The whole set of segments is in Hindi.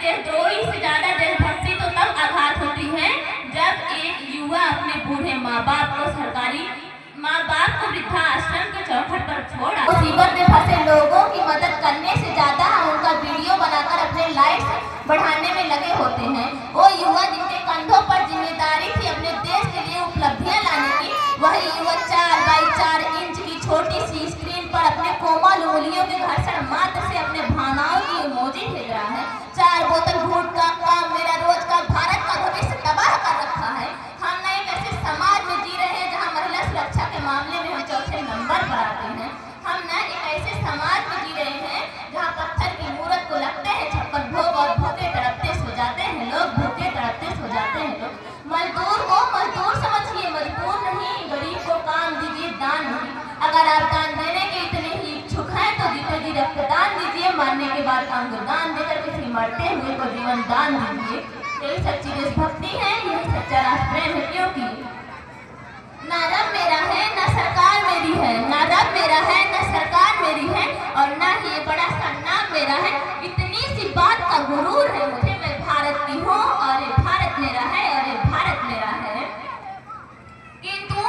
देशद्रोही से ज्यादा देशभक्ति तो तब आघात होती है जब एक युवा अपने बूढ़े माँ बाप को वृद्धाश्रम के चौखट पर छोड़ा। मुसीबत में फंसे लोगों की मदद करने से ज्यादा हम उनका वीडियो बनाकर अपने लाइक्स बढ़ाने में लगे होते हैं। वो युवा जिनके कंधों पर जिम्मेदारी थी अपने देश के लिए उपलब्धियां लाने की, वही युवा 4x4 इंच की छोटी सी स्क्रीन पर अपने कोमल उंगलियों के घर्षण मात्र से अपने भावनाओं की इमोजी भेज रहा है। 4 बोतल घूट का काम मेरा रोज का भारत का भविष्य तबाह कर रखा है। हम ना एक ऐसे समाज में जी रहे हैं जहाँ महिला सुरक्षा के मामले में हम चौथे नंबर पर आते हैं। हम ना एक ऐसे समाज में जी रहे हैं जहाँ पत्थर की मूर्त को लगते हैं छप्पन भोग और भूखे तड़पते सो जाते हैं लोग, भूखे तड़पते सो जाते हैं लोग। मजदूर को मजदूर समझिए, मजबूर नहीं। गरीब को काम दीजिए, दान नहीं। अगर आप दान देने के इतने ही इच्छुक हैं तो जीते जी रक्तदान दीजिए, मरने के बाद काम को दान देकर किसी मरते हुए को जीवन दान दीजिए। यही सच्ची देशभक्ति है, यही सच्चा राष्ट्र प्रेम है। क्योंकि ना रब मेरा है ना सरकार मेरी है, ना रब मेरा है ना सरकार मेरी है, और ना ही ये बड़ा सा नाम मेरा है। इतनी सी बात का गुरूर है मुझे, मैं भारत की हूँ और ये भारत मेरा है और ये भारत मेरा है। किंतु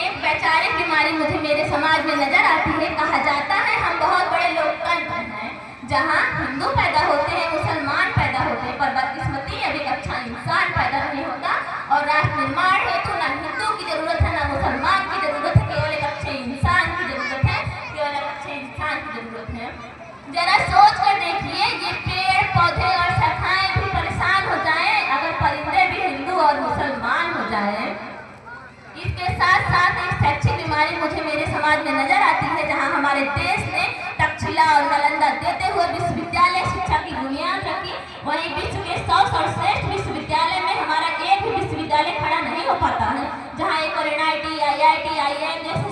एक वैचारिक बीमारी मुझे मेरे समाज में नजर आती है। कहा जाता है हम बहुत बड़े लोकतंत्र हैं जहाँ हिंदू पैदा होते हैं, मुसलमान पैदा होते हैं, पर बदकिस्मती अब एक अच्छा इंसान पैदा नहीं होता। और राष्ट्र निर्माण हेतु ना हिंदू की जरूरत है ना मुसलमान की जरूरत है, केवल एक अच्छे इंसान की जरूरत है, केवल एक अच्छे इंसान की जरूरत है। जरा सोच कर देखिए, ये पेड़ पौधे और शाखाएं भी परेशान हो जाएं अगर परिंदे भी हिंदू और मुसलमान हो जाएं। इसके साथ साथ एक शैक्षिक बीमारी मुझे मेरे समाज में नजर आती है जहां हमारे देश ने तक्षशिला और नालंदा देते हुए विश्वविद्यालय शिक्षा की बुनियाद रखी, वहीं विश्व के 100 सर्वश्रेष्ठ विश्वविद्यालय में हमारा एक भी विश्वविद्यालय खड़ा नहीं हो पाता है। जहां एक NIT, IIT, IIM जैसे